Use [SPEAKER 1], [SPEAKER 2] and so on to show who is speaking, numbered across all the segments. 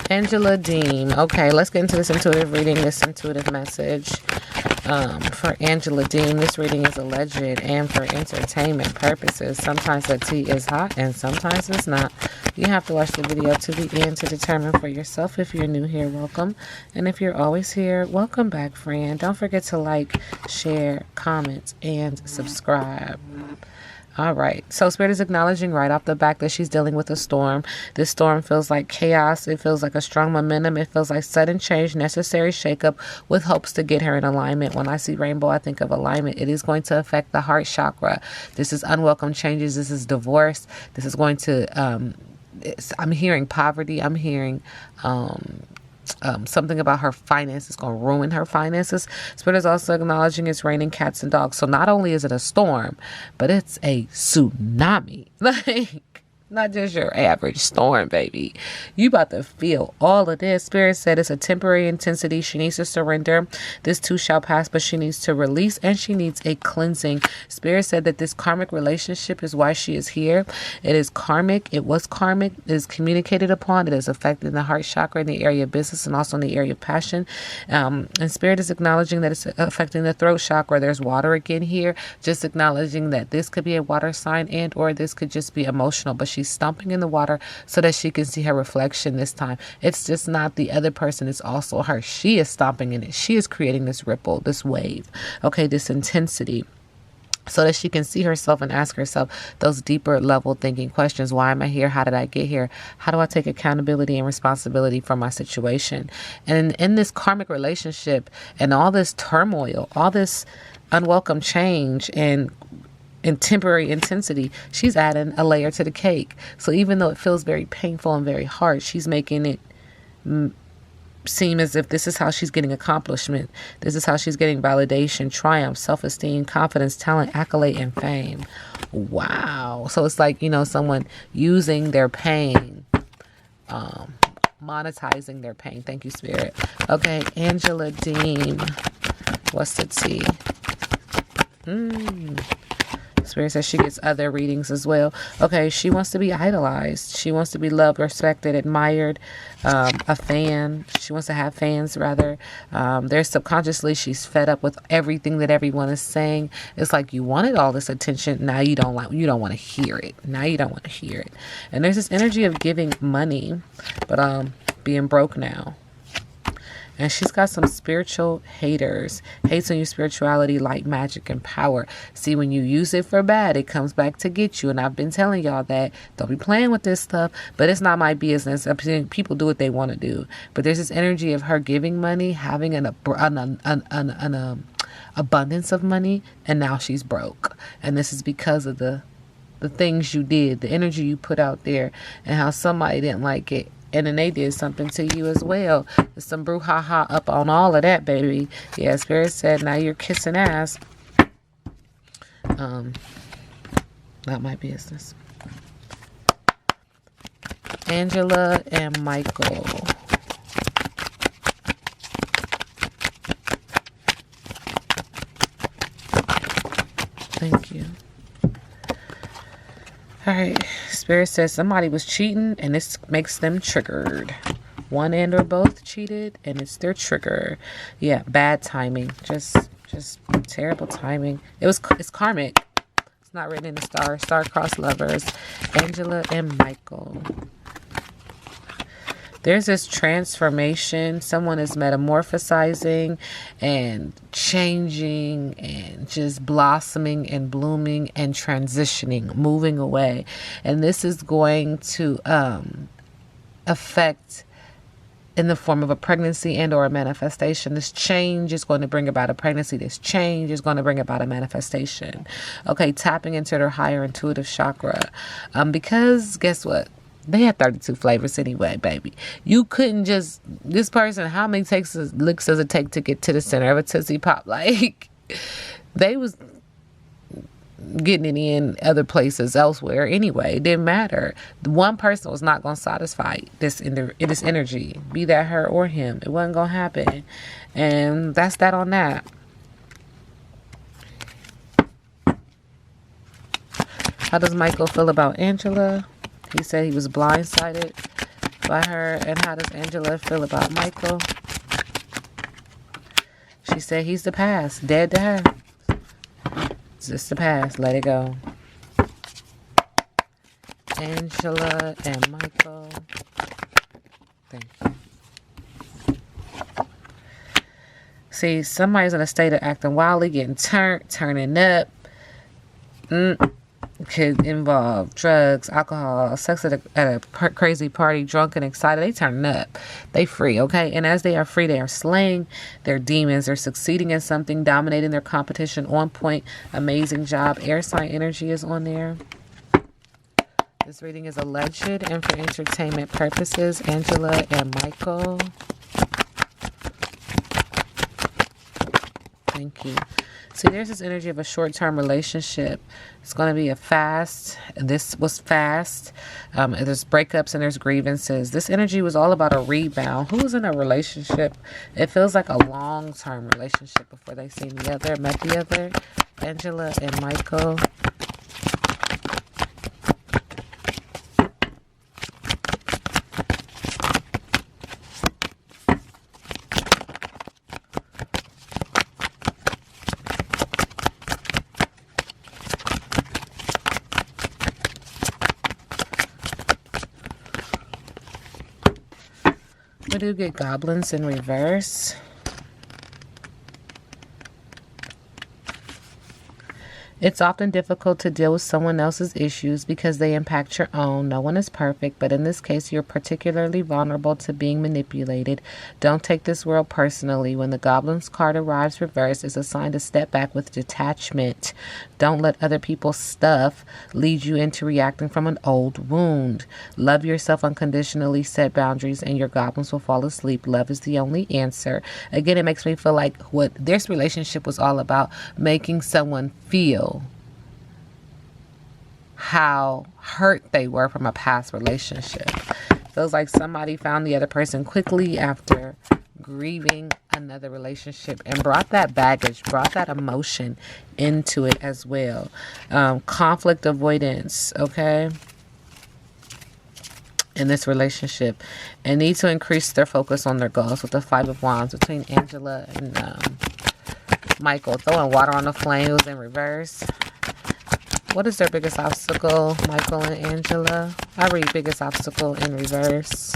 [SPEAKER 1] Angela Deem. Okay, let's get into this intuitive reading, this intuitive message. For Angela Deem, this reading is alleged and for entertainment purposes. Sometimes the tea is hot and sometimes it's not. You have to watch the video to the end to determine for yourself. If you're new here, welcome. And if you're always here, welcome back, friend. Don't forget to like, share, comment, and subscribe. All right. So Spirit is acknowledging right off the back that she's dealing with a storm. This storm feels like chaos. It feels like a strong momentum. It feels like sudden change, necessary shakeup with hopes to get her in alignment. When I see rainbow, I think of alignment. It is going to affect the heart chakra. This is unwelcome changes. This is divorce. This is going to, I'm hearing poverty. I'm hearing, something about her finances going to ruin her finances. Spirit is also acknowledging it's raining cats and dogs. So not only is it a storm, but it's a tsunami. Like, not just your average storm, baby. You about to feel all of this. Spirit said it's a temporary intensity. She needs to surrender. This too shall pass, but she needs to release and she needs a cleansing. Spirit said that this karmic relationship is why she is here. It is karmic. It was karmic. It is communicated upon. It is affecting the heart chakra in the area of business and also in the area of passion. And Spirit is acknowledging that it's affecting the throat chakra. There's water again here. Just acknowledging that this could be a water sign and or this could just be emotional. But she's stomping in the water so that she can see her reflection this time. It's just not the other person. It's also her. She is stomping in it. She is creating this ripple, this wave, okay, this intensity, so that she can see herself and ask herself those deeper level thinking questions. Why am I here? How did I get here? How do I take accountability and responsibility for my situation? And in this karmic relationship and all this turmoil, all this unwelcome change and temporary intensity, she's adding a layer to the cake. So even though it feels very painful and very hard, she's making it seem as if this is how she's getting accomplishment. This is how she's getting validation, triumph, self-esteem, confidence, talent, accolade, and fame. Wow. So it's like, someone using their pain, monetizing their pain. Thank you, Spirit. Okay, Angela Deem. What's the tea? Spirit says she gets other readings as well. Okay, she wants to be idolized. She wants to be loved, respected, admired, a fan. She wants to have fans, rather. There's subconsciously, she's fed up with everything that everyone is saying. It's like you wanted all this attention. Now you don't want to hear it. Now you don't want to hear it. And there's this energy of giving money, but being broke now. And she's got some spiritual haters. Hates on your spirituality, light, magic, and power. See, when you use it for bad, it comes back to get you. And I've been telling y'all that. Don't be playing with this stuff. But it's not my business. I'm saying people do what they want to do. But there's this energy of her giving money, having an abundance of money. And now she's broke. And this is because of the things you did, the energy you put out there, and how somebody didn't like it. And then they did something to you as well. There's some brouhaha up on all of that, baby. Yeah, Spirit said, now you're kissing ass. Not my business. Angela and Michael. Thank you. All right. Spirit says somebody was cheating and this makes them triggered. One and or both cheated and it's their trigger. Yeah, bad timing. Just terrible timing. It's karmic. It's not written in the star. Star-crossed lovers. Angela and Michael. There's this transformation. Someone is metamorphosizing and changing and just blossoming and blooming and transitioning, moving away. And this is going to affect in the form of a pregnancy and or a manifestation. This change is going to bring about a pregnancy. This change is going to bring about a manifestation. Okay, tapping into their higher intuitive chakra. Because guess what? They had 32 flavors anyway, baby. You couldn't just, this person, how many licks does it take to get to the center of a Tootsie Pop? Like, they was getting it in other places elsewhere anyway. It didn't matter. The one person was not going to satisfy this energy, be that her or him. It wasn't going to happen. And that's that on that. How does Michael feel about Angela? He said he was blindsided. by her. And how does Angela feel about Michael? She said he's the past. Dead to her. It's just the past. Let it go. Angela and Michael. Thank you. See, somebody's in a state of acting wildly, getting turning up. Could involve drugs, alcohol, sex at a crazy party, drunk and excited. They turning up. They free, okay? And as they are free, they are slaying their demons. They're succeeding in something, dominating their competition, on point, amazing job. Air sign energy is on there. This reading is alleged and for entertainment purposes. Angela and Michael. Thank you. See, there's this energy of a short-term relationship. It's going to be a fast. This was fast. There's breakups and there's grievances. This energy was all about a rebound. Who's in a relationship? It feels like a long-term relationship before they met the other. Angela and Michael. We do get goblins in reverse. It's often difficult to deal with someone else's issues because they impact your own. No one is perfect, but in this case, you're particularly vulnerable to being manipulated. Don't take this world personally. When the Goblin's card arrives reversed, it's a sign to step back with detachment. Don't let other people's stuff lead you into reacting from an old wound. Love yourself unconditionally, set boundaries, and your goblins will fall asleep. Love is the only answer. Again, it makes me feel like what this relationship was all about, making someone feel how hurt they were from a past relationship. Feels like somebody found the other person quickly after grieving another relationship and brought that baggage, brought that emotion into it as well. Conflict avoidance, okay, in this relationship, and need to increase their focus on their goals with the Five of Wands between Angela and Michael. Throwing water on the flames in reverse. What is their biggest obstacle, Michael and Angela? I read biggest obstacle in reverse.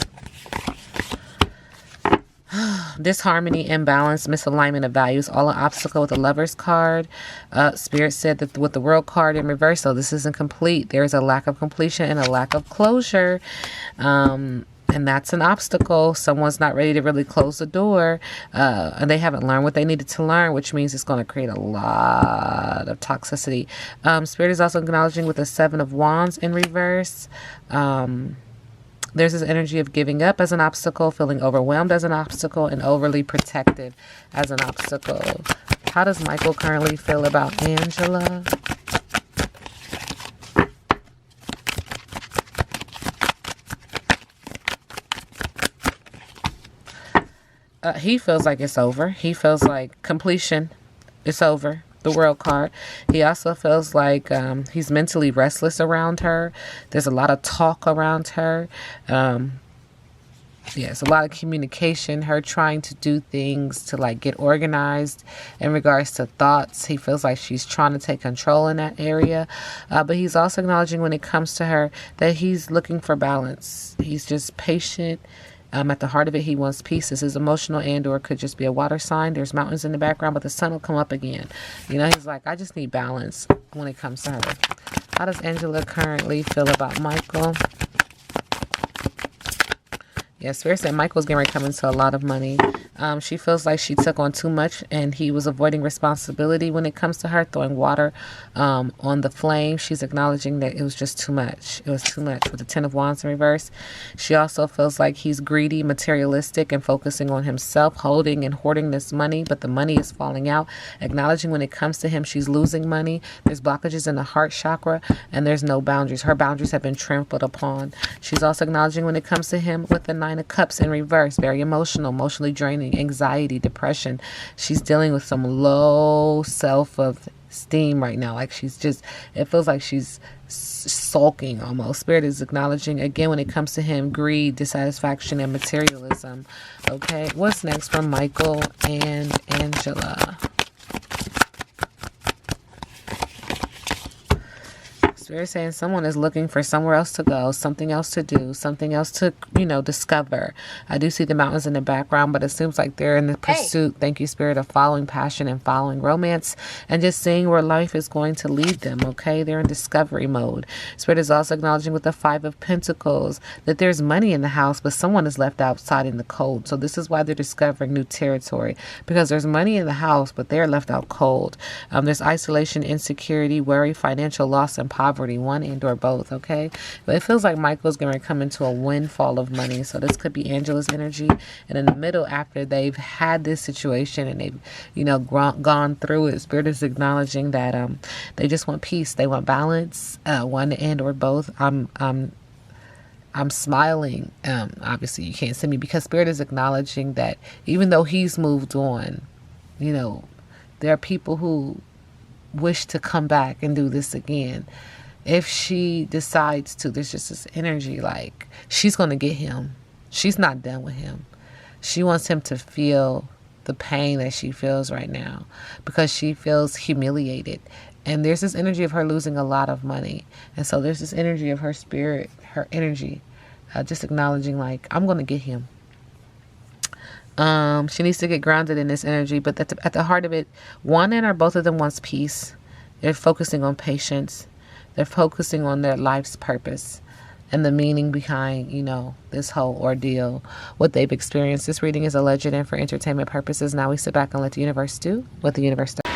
[SPEAKER 1] Disharmony, imbalance, misalignment of values, all an obstacle with the Lover's card. Spirit said that with the World card in reverse, so this isn't complete. There's a lack of completion and a lack of closure. And that's an obstacle. Someone's not ready to really close the door. And they haven't learned what they needed to learn, which means it's going to create a lot of toxicity. Spirit is also acknowledging with the Seven of Wands in reverse. There's this energy of giving up as an obstacle, feeling overwhelmed as an obstacle, and overly protective as an obstacle. How does Michael currently feel about Angela? He feels like it's over. He feels like completion. It's over. The World card. He also feels like he's mentally restless around her. There's a lot of talk around her. Yes, a lot of communication. Her trying to do things to like get organized in regards to thoughts. He feels like she's trying to take control in that area. But he's also acknowledging when it comes to her that he's looking for balance. He's just patient. At the heart of it, he wants peace. This is emotional and or could just be a water sign. There's mountains in the background, but the sun will come up again. You know, he's like, I just need balance when it comes to her. How does Angela currently feel about Michael? Yeah, Spirit said Michael's getting ready to come into a lot of money. She feels like she took on too much and he was avoiding responsibility when it comes to her, throwing water on the flame. She's acknowledging that it was just too much. It was too much with the Ten of Wands in reverse. She also feels like he's greedy, materialistic, and focusing on himself, holding and hoarding this money, but the money is falling out. Acknowledging when it comes to him, she's losing money. There's blockages in the heart chakra and there's no boundaries. Her boundaries have been trampled upon. She's also acknowledging when it comes to him with the Nine of Cups in reverse, very emotional, emotionally draining, anxiety, depression. She's dealing with some low steam right now. Like she's just, it feels like she's sulking almost. Spirit is acknowledging, again, when it comes to him, greed, dissatisfaction, and materialism. Okay, what's next from Michael and Angela? Spirit saying someone is looking for somewhere else to go, something else to do, something else to, discover. I do see the mountains in the background, but it seems like they're in the pursuit, thank you, Spirit, of following passion and following romance and just seeing where life is going to lead them, okay? They're in discovery mode. Spirit is also acknowledging with the Five of Pentacles that there's money in the house, but someone is left outside in the cold. So this is why they're discovering new territory, because there's money in the house, but they're left out cold. There's isolation, insecurity, worry, financial loss, and poverty. One and or both, okay? But it feels like Michael's going to come into a windfall of money. So this could be Angela's energy. And in the middle, after they've had this situation and they've, gone through it, Spirit is acknowledging that they just want peace. They want balance, one and or both. I'm smiling. Obviously, you can't see me because Spirit is acknowledging that even though he's moved on, there are people who wish to come back and do this again. If she decides to, there's just this energy like she's going to get him. She's not done with him. She wants him to feel the pain that she feels right now because she feels humiliated. And there's this energy of her losing a lot of money. And so there's this energy of her spirit, her energy, just acknowledging like, I'm going to get him. She needs to get grounded in this energy, but at the heart of it, one and or both of them wants peace. They're focusing on patience. They're focusing on their life's purpose and the meaning behind, this whole ordeal, what they've experienced. This reading is alleged and for entertainment purposes. Now we sit back and let the universe do what the universe does.